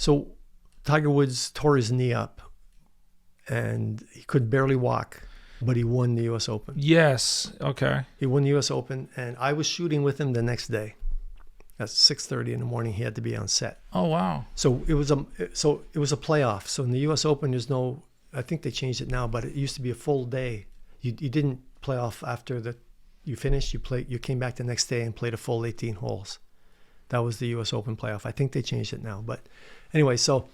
So Tiger Woods tore his knee up, and he could barely walk, but he won the U.S. Open. Yes. Okay. He won the U.S. Open, and I was shooting with him the next day. At 6:30 in the morning, he had to be on set. Oh wow. So it was a playoff. So in the U.S. Open, there's no. I think they changed it now, but it used to be a full day. You didn't play off after you finished. You came back the next day and played a full 18 holes. That was the U.S. Open playoff. I think they changed it now, but anyway, so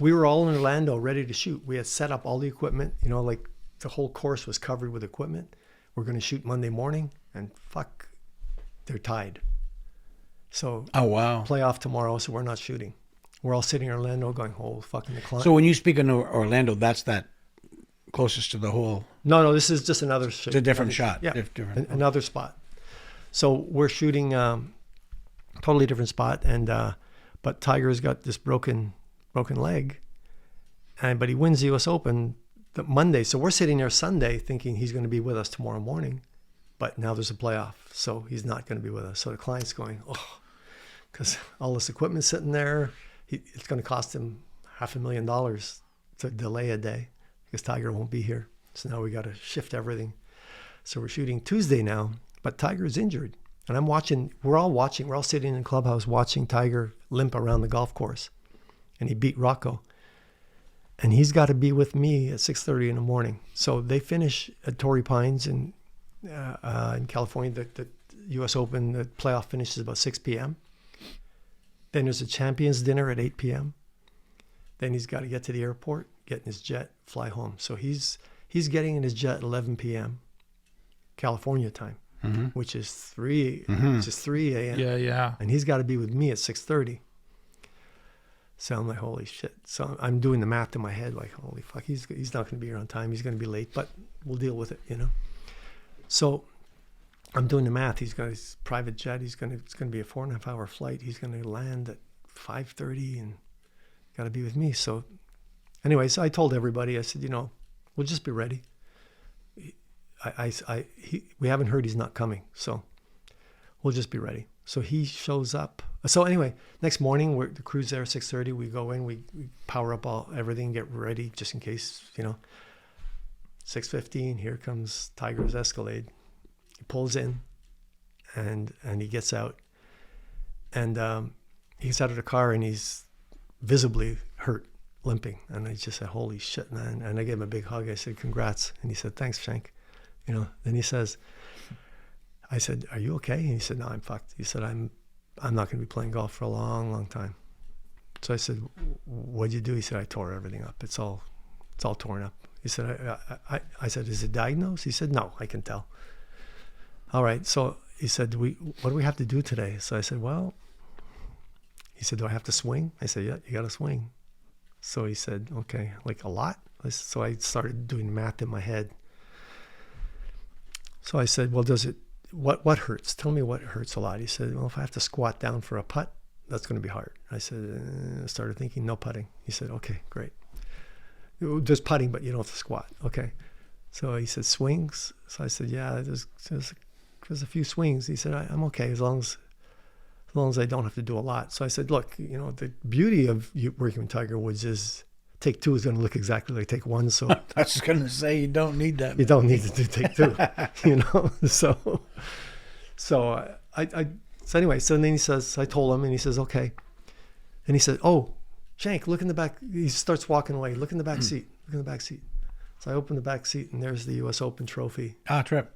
we were all in Orlando ready to shoot. We had set up all the equipment. Like the whole course was covered with equipment. We're going to shoot Monday morning, and fuck, they're tied. So oh wow, playoff tomorrow, so we're not shooting. We're all sitting in Orlando going, oh, fucking the client. So when you speak in Orlando, that's that closest to the hole. No, this is just another shot. It's a different shot. Yeah, different. Another spot. So we're shooting totally different spot, and but Tiger's got this broken leg, but he wins the U.S. Open the Monday. So we're sitting there Sunday thinking he's going to be with us tomorrow morning, but now there's a playoff, so he's not going to be with us. So the client's going, oh, because all this equipment's sitting there. It's going to cost him $500,000 to delay a day because Tiger won't be here. So now we got to shift everything. So we're shooting Tuesday now, but Tiger's injured. And I'm watching, we're all sitting in the clubhouse watching Tiger limp around the golf course. And he beat Rocco. And he's got to be with me at 6:30 in the morning. So they finish at Torrey Pines in California. The U.S. Open, the playoff finishes about 6 p.m. Then there's a champions dinner at 8 p.m. Then he's got to get to the airport, get in his jet, fly home. So he's getting in his jet at 11 p.m. California time, which is 3 a.m. Yeah. And he's got to be with me at 6:30. So I'm like, holy shit. So I'm doing the math in my head, like, holy fuck, he's not going to be here on time. He's going to be late, but we'll deal with it, So I'm doing the math. He's got his private jet. It's going to be a 4.5 hour flight. He's going to land at 5:30 and got to be with me. So anyway, so I told everybody, I said, we'll just be ready. We haven't heard he's not coming, so we'll just be ready. So he shows up. So anyway, next morning, the crew's there at 6:30. We go in, we power up everything, get ready just in case, 6:15, here comes Tiger's Escalade. He pulls in, and he gets out. And he gets out of the car, and he's visibly hurt, limping. And I just said, holy shit, man. And I gave him a big hug. I said, congrats. And he said, thanks, Shank. Then he says, I said, are you okay? And he said, no, I'm fucked. He said, I'm not going to be playing golf for a long, long time. So I said, what'd you do? He said, I tore everything up. It's all torn up. He said, I said, is it diagnosed? He said, no, I can tell. All right. So he said, what do we have to do today? So I said, well, he said, do I have to swing? I said, yeah, you got to swing. So he said, okay, like a lot? So I started doing math in my head. So I said, well, what hurts? Tell me what hurts a lot. He said, well, if I have to squat down for a putt, that's going to be hard. I said, I started thinking, no putting. He said, okay, great. There's putting, but you don't have to squat. Okay. So he said, swings? So I said, yeah, there's a few swings. He said, I'm okay as long as I don't have to do a lot. So I said, look, the beauty of you working with Tiger Woods is take two is going to look exactly like take one. So I was going to say, you don't need that. You don't need to do take two, So anyway, so then he says, I told him, and he says, okay. And he said, oh, Shank, look in the back. He starts walking away. Look in the back seat. Look in the back seat. So I open the back seat, and there's the U.S. Open trophy. Trip.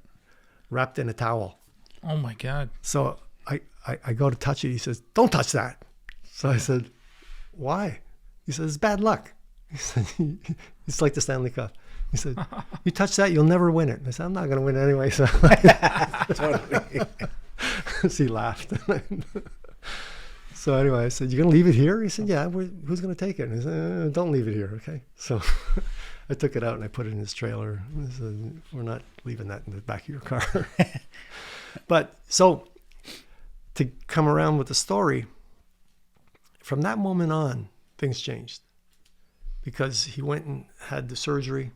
Wrapped in a towel. Oh, my God. So I go to touch it. He says, don't touch that. So I said, why? He says, it's bad luck. He said, it's like the Stanley Cup. He said, you touch that, you'll never win it. I said, I'm not going to win it anyway. So, Totally. So he laughed. So anyway, I said, you're going to leave it here? He said, yeah, who's going to take it? And I said, don't leave it here, okay? So I took it out and I put it in his trailer. I said, we're not leaving that in the back of your car. But so to come around with the story, from that moment on, things changed. Because he went and had the surgery,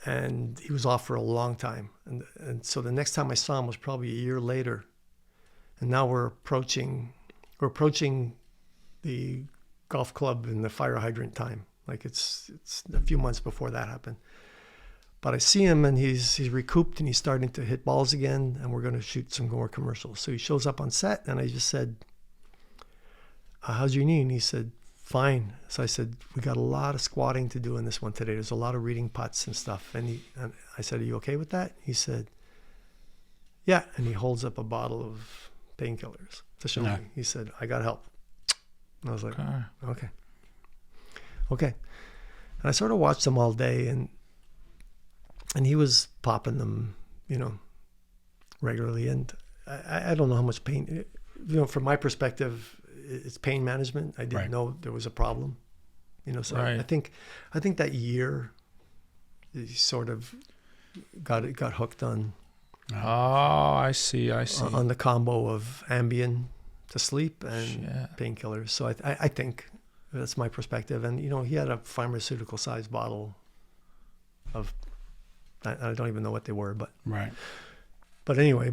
and he was off for a long time. And so the next time I saw him was probably a year later. And now we're approaching the golf club in the fire hydrant time. Like it's a few months before that happened. But I see him and he's recouped and he's starting to hit balls again, and we're going to shoot some more commercials. So he shows up on set and I just said, how's your knee? And he said, fine. So I said, we got a lot of squatting to do in this one today. There's a lot of reading putts and stuff. And I said, are you okay with that? He said, yeah. And he holds up a bottle of painkillers to show Yeah. me. He said, I got help. And I was like, Okay. okay. And I sort of watched him all day, and he was popping them, regularly. And I don't know how much pain, from my perspective, it's pain management. I didn't Right. know there was a problem, so Right. I think that year he sort of got hooked on Oh, I see. on the combo of Ambien to sleep and Shit. painkillers. So I think that's my perspective. And, he had a pharmaceutical sized bottle of, I don't even know what they were, Right. but anyway,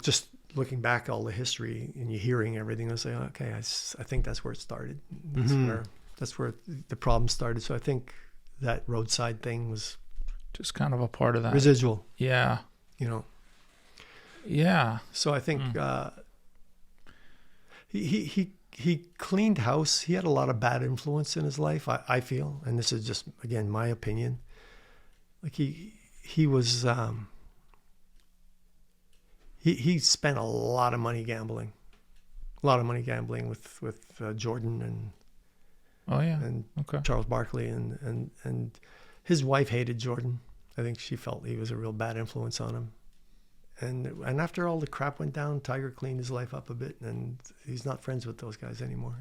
just looking back all the history and you hearing everything, I was like, okay, I think that's where it started. That's where the problem started. So I think that roadside thing was Just kind of a part of that. residual, Yeah. Yeah. So I think he cleaned house. He had a lot of bad influence in his life, I feel, and this is just, again, my opinion. Like he was he spent a lot of money gambling, with Jordan Oh, yeah. and Okay. Charles Barkley, and his wife hated Jordan. I think she felt he was a real bad influence on him. And after all the crap went down, Tiger cleaned his life up a bit, and he's not friends with those guys anymore,